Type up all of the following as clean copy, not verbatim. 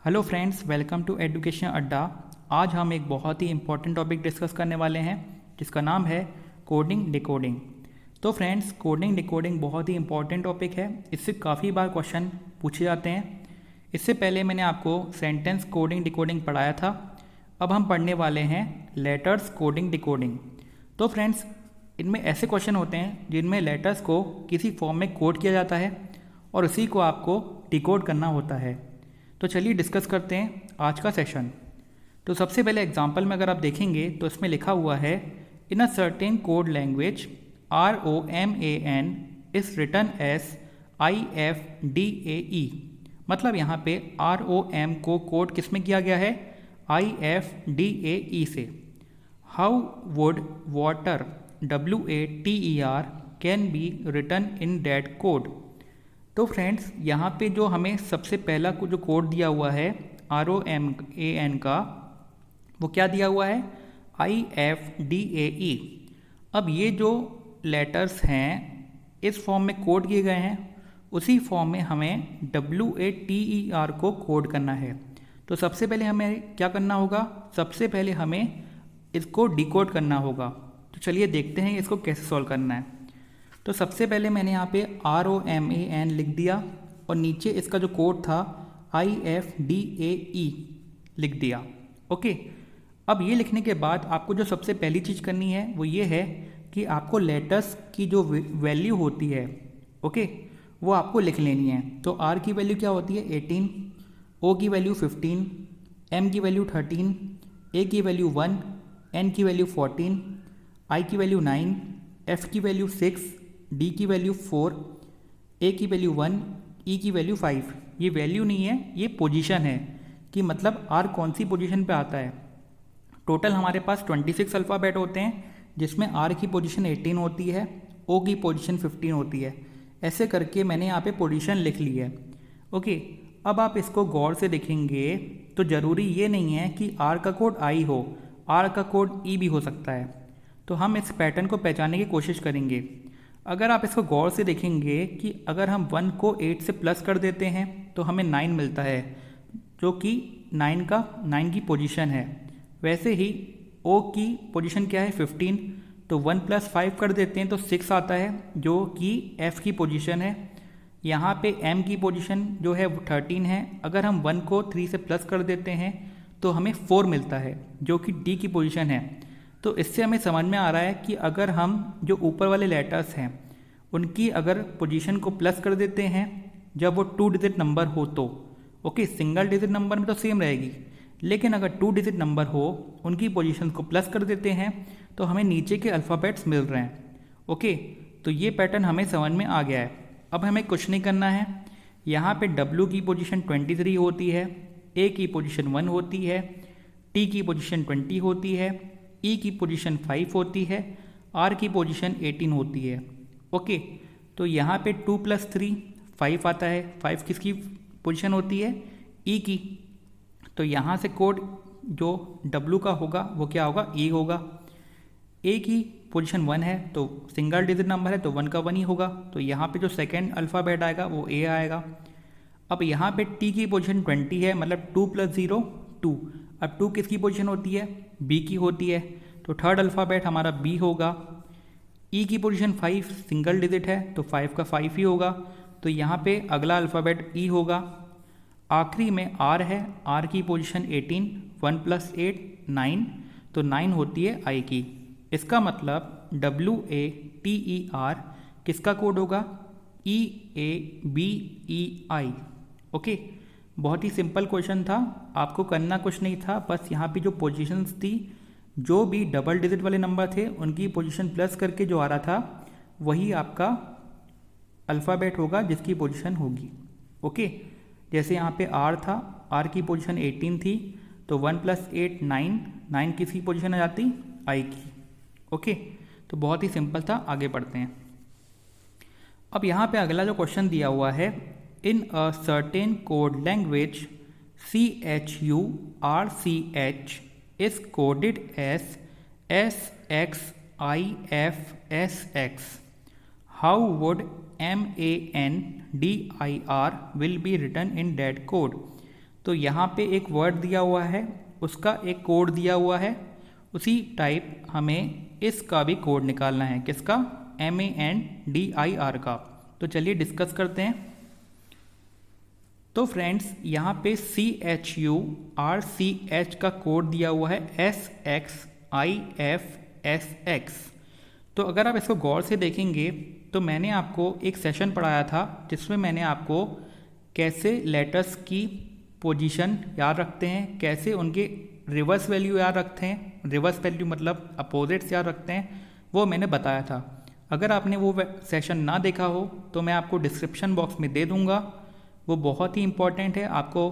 Hello friends, welcome to education Adda. आज हम एक बहुत ही इम्पॉर्टेंट टॉपिक डिस्कस करने वाले हैं जिसका नाम है कोडिंग डिकोडिंग। तो फ्रेंड्स, कोडिंग डिकोडिंग बहुत ही इम्पॉर्टेंट टॉपिक है। इससे काफ़ी बार क्वेश्चन पूछे जाते हैं। इससे पहले मैंने आपको सेंटेंस कोडिंग डिकोडिंग पढ़ाया था। अब हम पढ़ने वाले हैं लेटर्स कोडिंग डिकोडिंग। तो फ्रेंड्स, इनमें ऐसे क्वेश्चन होते हैं जिनमें लेटर्स को किसी फॉर्म में कोड किया जाता है और उसी को आपको डिकोड करना होता है। तो चलिए डिस्कस करते हैं आज का सेशन। तो सबसे पहले एग्जांपल में अगर आप देखेंगे तो इसमें लिखा हुआ है in a certain code language ROMAN is written as IFDAE। मतलब यहाँ पे ROM को कोड किस में किया गया है? IFDAE से। How would water WATER can be written in that code. तो फ्रेंड्स, यहाँ पे जो हमें सबसे पहला जो कोड दिया हुआ है ROMAN का, वो क्या दिया हुआ है? IFDAE। अब ये जो लेटर्स हैं इस फॉर्म में कोड किए गए हैं, उसी फॉर्म में हमें WATER को कोड करना है। तो सबसे पहले हमें क्या करना होगा? सबसे पहले हमें इसको डिकोड करना होगा। तो चलिए देखते हैं इसको कैसे सॉल्व करना है। तो सबसे पहले मैंने यहाँ पे ROMAN लिख दिया और नीचे इसका जो कोड था IFDAE लिख दिया। ओके, अब ये लिखने के बाद आपको जो सबसे पहली चीज़ करनी है वो ये है कि आपको लेटर्स की जो वैल्यू होती है, ओके, वो आपको लिख लेनी है। तो R की वैल्यू क्या होती है? 18, O की वैल्यू 15, M की वैल्यू 13, A की वैल्यू 1, N की वैल्यू 14, I की वैल्यू 9, F की वैल्यू 6, D की वैल्यू 4, A की वैल्यू 1, E की वैल्यू 5। ये वैल्यू नहीं है, ये पोजीशन है कि मतलब R कौन सी पोजीशन पे आता है। टोटल हमारे पास 26 अल्फ़ाबेट होते हैं जिसमें R की पोजीशन 18 होती है, O की पोजीशन 15 होती है। ऐसे करके मैंने यहाँ पे पोजीशन लिख ली है। ओके, अब आप इसको गौर से देखेंगे तो ज़रूरी ये नहीं है कि R का कोड I हो, R का कोड E भी हो सकता है। तो हम इस पैटर्न को पहचानने की कोशिश करेंगे। अगर आप इसको गौर से देखेंगे कि अगर हम 1 को 8 से प्लस कर देते हैं तो हमें 9 मिलता है, जो कि 9 की पोजीशन है। वैसे ही O की पोजीशन क्या है? 15। तो 1 + 5 कर देते हैं तो 6 आता है, जो कि F की पोजीशन है। यहाँ पे M की पोजीशन जो है 13 है। अगर हम 1 को 3 से प्लस कर देते हैं तो हमें 4 मिलता है, जो कि D की पोजीशन है। तो इससे हमें समझ में आ रहा है कि अगर हम जो ऊपर वाले लेटर्स हैं उनकी अगर पोजीशन को प्लस कर देते हैं जब वो 2 डिजिट नंबर हो तो, ओके, सिंगल डिजिट नंबर में तो सेम रहेगी, लेकिन अगर 2 डिजिट नंबर हो उनकी पोजीशन को प्लस कर देते हैं तो हमें नीचे के अल्फ़ाबेट्स मिल रहे हैं। ओके, तो ये पैटर्न हमें समझ में आ गया है। अब हमें कुछ नहीं करना है। यहाँ पे W की पोजीशन 23 होती है, A की पोजीशन 1 होती है, T की पोजीशन 20 होती है, E की पोजीशन 5 होती है, R की पोजीशन 18 होती है। ओके, तो यहाँ पे 2 + 3 5 आता है। 5 किसकी पोजीशन होती है? E की। तो यहाँ से कोड जो W का होगा वो क्या होगा? E होगा। A की पोजीशन 1 है तो सिंगल डिजिट नंबर है तो 1 का 1 ही होगा। तो यहाँ पे जो सेकेंड अल्फ़ाबेट आएगा वो A आएगा। अब यहाँ पे T की पोजीशन 20 है, मतलब 2 + 0 2। अब 2 किसकी पोजीशन होती है? B की होती है। तो थर्ड अल्फ़ाबेट हमारा B होगा। E की पोजीशन 5 सिंगल डिजिट है तो 5 का 5 ही होगा। तो यहाँ पे अगला अल्फ़ाबेट E होगा। आखिरी में R है, R की पोजीशन 18, 1 + 8 9, तो 9 होती है I की। इसका मतलब WATER किसका कोड होगा? EABEI। ओके, बहुत ही सिंपल क्वेश्चन था, आपको करना कुछ नहीं था, बस यहाँ पे जो पोजीशंस थी, जो भी डबल डिजिट वाले नंबर थे उनकी पोजीशन प्लस करके जो आ रहा था वही आपका अल्फ़ाबेट होगा जिसकी पोजीशन होगी। ओके, जैसे यहाँ पे R था, R की पोजीशन 18 थी, तो 1 + 8 9, 9 किसकी पोजीशन आ जाती? I की। ओके, तो बहुत ही सिंपल था। आगे बढ़ते हैं। अब यहाँ पे अगला जो क्वेश्चन दिया हुआ है, in a certain code language CHURCH is coded as SXIFSX. How would MANDIR will be written in that code? तो यहाँ पे एक वर्ड दिया हुआ है, उसका एक कोड दिया हुआ है, उसी टाइप हमें इसका भी कोड निकालना है। किसका? MANDIR का। तो चलिए डिस्कस करते हैं। तो फ्रेंड्स यहाँ पे CHURCH का कोड दिया हुआ है SXIFSX। तो अगर आप इसको गौर से देखेंगे तो मैंने आपको एक सेशन पढ़ाया था जिसमें मैंने आपको कैसे लेटर्स की पोजीशन याद रखते हैं, कैसे उनके रिवर्स वैल्यू याद रखते हैं, रिवर्स वैल्यू मतलब अपोजिट्स याद रखते हैं, वो मैंने बताया था। अगर आपने वो सेशन ना देखा हो तो मैं आपको डिस्क्रिप्शन बॉक्स में दे दूँगा, वो बहुत ही इम्पॉर्टेंट है, आपको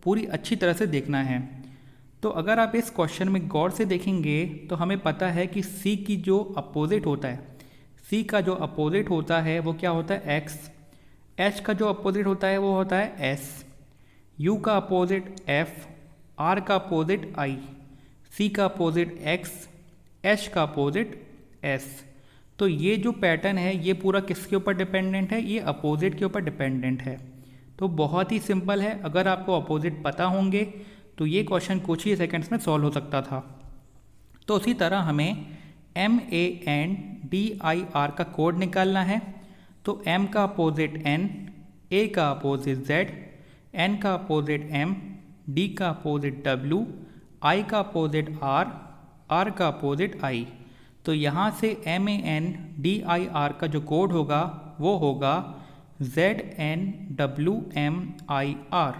पूरी अच्छी तरह से देखना है। तो अगर आप इस क्वेश्चन में गौर से देखेंगे तो हमें पता है कि C की जो अपोजिट होता है, C का जो अपोजिट होता है वो क्या होता है? X। H का जो अपोजिट होता है वो होता है S। U का अपोजिट F, R का अपोजिट I, C का अपोजिट X, H का अपोजिट S। तो ये जो पैटर्न है ये पूरा किसके ऊपर डिपेंडेंट है? ये अपोजिट के ऊपर डिपेंडेंट है। तो बहुत ही सिंपल है, अगर आपको अपोजिट पता होंगे तो ये क्वेश्चन कुछ ही सेकंड्स में सॉल्व हो सकता था। तो उसी तरह हमें MANDIR का कोड निकालना है। तो M का अपोजिट N, A का अपोजिट Z, N का अपोजिट M, D का अपोजिट W, I का अपोजिट R, R का अपोजिट I। तो यहाँ से MANDIR का जो कोड होगा वो होगा ZNWMIR।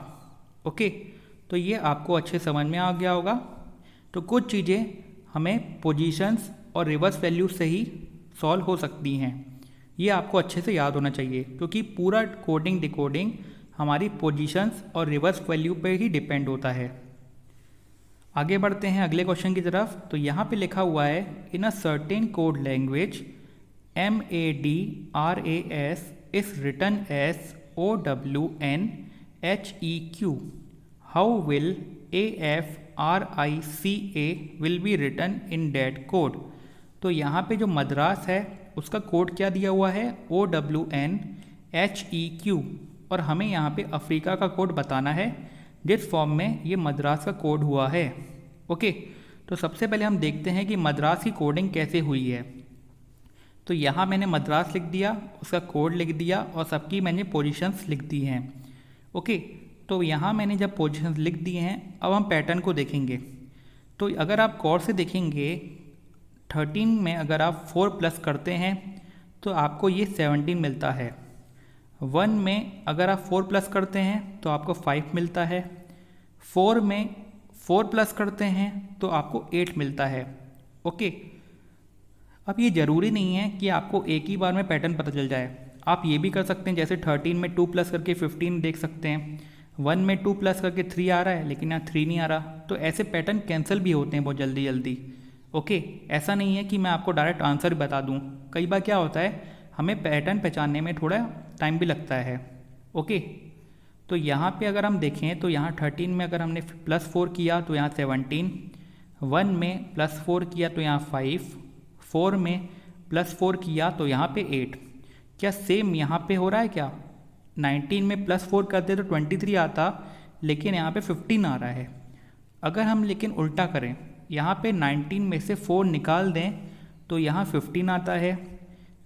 ओके, तो ये आपको अच्छे समझ में आ गया होगा। तो कुछ चीज़ें हमें पोजीशंस और रिवर्स वैल्यू से ही सॉल्व हो सकती हैं, ये आपको अच्छे से याद होना चाहिए, क्योंकि पूरा कोडिंग डिकोडिंग हमारी पोजीशंस और रिवर्स वैल्यू पे ही डिपेंड होता है। आगे बढ़ते हैं अगले क्वेश्चन की तरफ। तो यहाँ पे लिखा हुआ है in a certain code language MADRAS is written as OWNHEQ. How will AFRICA will be written in that code? तो यहाँ पे जो मद्रास है उसका कोड क्या दिया हुआ है? OWNHEQ। और हमें यहाँ पे अफ्रीका का कोड बताना है जिस फॉर्म में ये मद्रास का कोड हुआ है। ओके, तो सबसे पहले हम देखते हैं कि मद्रास की कोडिंग कैसे हुई है। तो यहाँ मैंने मद्रास लिख दिया, उसका कोड लिख दिया और सबकी मैंने पोजीशंस लिख दी हैं। ओके, तो यहाँ मैंने जब पोजीशंस लिख दिए हैं, अब हम पैटर्न को देखेंगे। तो अगर आप गौर से देखेंगे 13 में अगर आप 4 प्लस करते हैं तो आपको ये 17 मिलता है। 1 में अगर आप 4 प्लस करते हैं तो आपको 5 मिलता है। 4 में 4 प्लस करते हैं तो आपको 8 मिलता है। ओके, अब ये ज़रूरी नहीं है कि आपको एक ही बार में पैटर्न पता चल जाए, आप ये भी कर सकते हैं, जैसे 13 में 2 प्लस करके 15 देख सकते हैं। 1 में 2 प्लस करके 3 आ रहा है लेकिन यहाँ 3 नहीं आ रहा, तो ऐसे पैटर्न कैंसिल भी होते हैं बहुत जल्दी जल्दी। ओके, ऐसा नहीं है कि मैं आपको डायरेक्ट आंसर बता दूँ, कई बार क्या होता है हमें पैटर्न पहचानने में थोड़ा टाइम भी लगता है। ओके, तो यहाँ पे अगर हम देखें तो यहाँ 13 में अगर हमने +4 किया तो यहाँ 17, 1 में +4 किया तो यहाँ 5, 4 में +4 किया तो यहाँ पे 8। क्या सेम यहाँ पे हो रहा है क्या? 19 में +4 करते तो 23 आता, लेकिन यहाँ पे 15 आ रहा है। अगर हम लेकिन उल्टा करें, यहाँ पे 19 में से 4 निकाल दें तो यहाँ 15 आता है।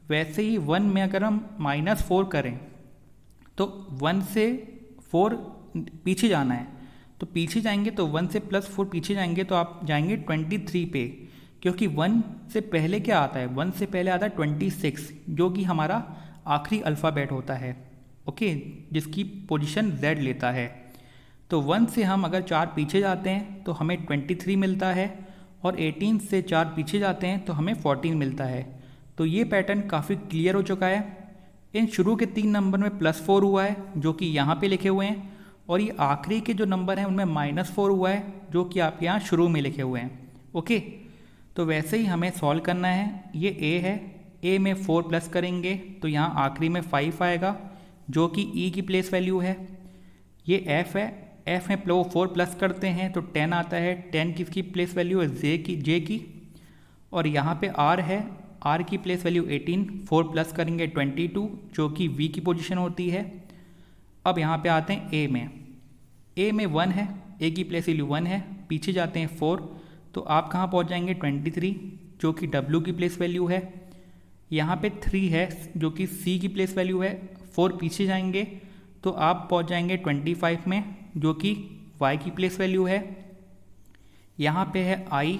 वैसे ही 1 में अगर हम -4 करें तो 1 से 4 पीछे जाना है, तो पीछे जाएंगे तो 1 से +4 पीछे जाएंगे तो आप जाएंगे 23 पे, क्योंकि 1 से पहले क्या आता है? 1 से पहले आता है 26, जो कि हमारा आखिरी अल्फ़ाबेट होता है। ओके, जिसकी पोजीशन Z लेता है। तो 1 से हम अगर 4 पीछे जाते हैं तो हमें 23 मिलता है, और 18 से 4 पीछे जाते हैं तो हमें 14 मिलता है। तो ये पैटर्न काफ़ी क्लियर हो चुका है। इन शुरू के 3 नंबर में +4 हुआ है जो कि यहाँ पे लिखे हुए हैं, और ये आखिरी के जो नंबर हैं उनमें -4 हुआ है जो कि आप यहाँ शुरू में लिखे हुए हैं। ओके, तो वैसे ही हमें सॉल्व करना है। ये A है, A में 4 प्लस करेंगे तो यहाँ आखिरी में 5 आएगा जो कि E की प्लेस वैल्यू है। ये F है, F में 4 प्लस करते हैं तो 10 आता है, 10 किसकी प्लेस वैल्यू है? J की। और यहाँ पे R है, R की प्लेस वैल्यू 18, 4 प्लस करेंगे 22 जो कि V की पोजीशन होती है। अब यहाँ पे आते हैं A में। ए में 1 है, ए की प्लेस वैल्यू 1 है, पीछे जाते हैं 4, तो आप कहाँ पहुँच जाएंगे 23 जो कि डब्ल्यू की प्लेस वैल्यू है। यहाँ पे 3 है जो कि सी की प्लेस वैल्यू है, 4 पीछे जाएंगे तो आप पहुँच जाएंगे 25 में जो कि वाई की प्लेस वैल्यू है। यहाँ पे है आई,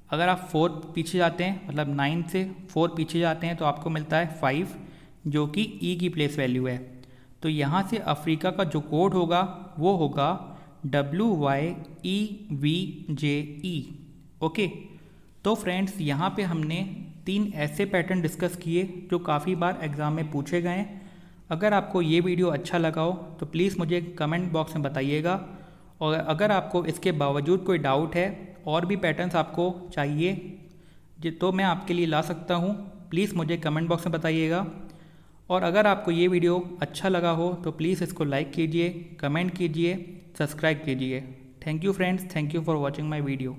अगर आप 4 पीछे जाते हैं मतलब 9 से 4 पीछे जाते हैं तो आपको मिलता है 5 जो कि ई की प्लेस वैल्यू है। तो यहाँ से अफ्रीका का जो कोड होगा वो होगा WYEVJE। ओके, तो फ्रेंड्स यहाँ पे हमने 3 ऐसे पैटर्न डिस्कस किए जो काफ़ी बार एग्ज़ाम में पूछे गए हैं। अगर आपको ये वीडियो अच्छा लगा हो तो प्लीज़ मुझे कमेंट बॉक्स में बताइएगा, और अगर आपको इसके बावजूद कोई डाउट है और भी पैटर्न्स आपको चाहिए तो मैं आपके लिए ला सकता हूँ, प्लीज़ मुझे कमेंट बॉक्स में बताइएगा। और अगर आपको ये वीडियो अच्छा लगा हो तो प्लीज़ इसको लाइक कीजिए, कमेंट कीजिए, सब्सक्राइब कीजिए। Thank you friends, thank you for watching my video.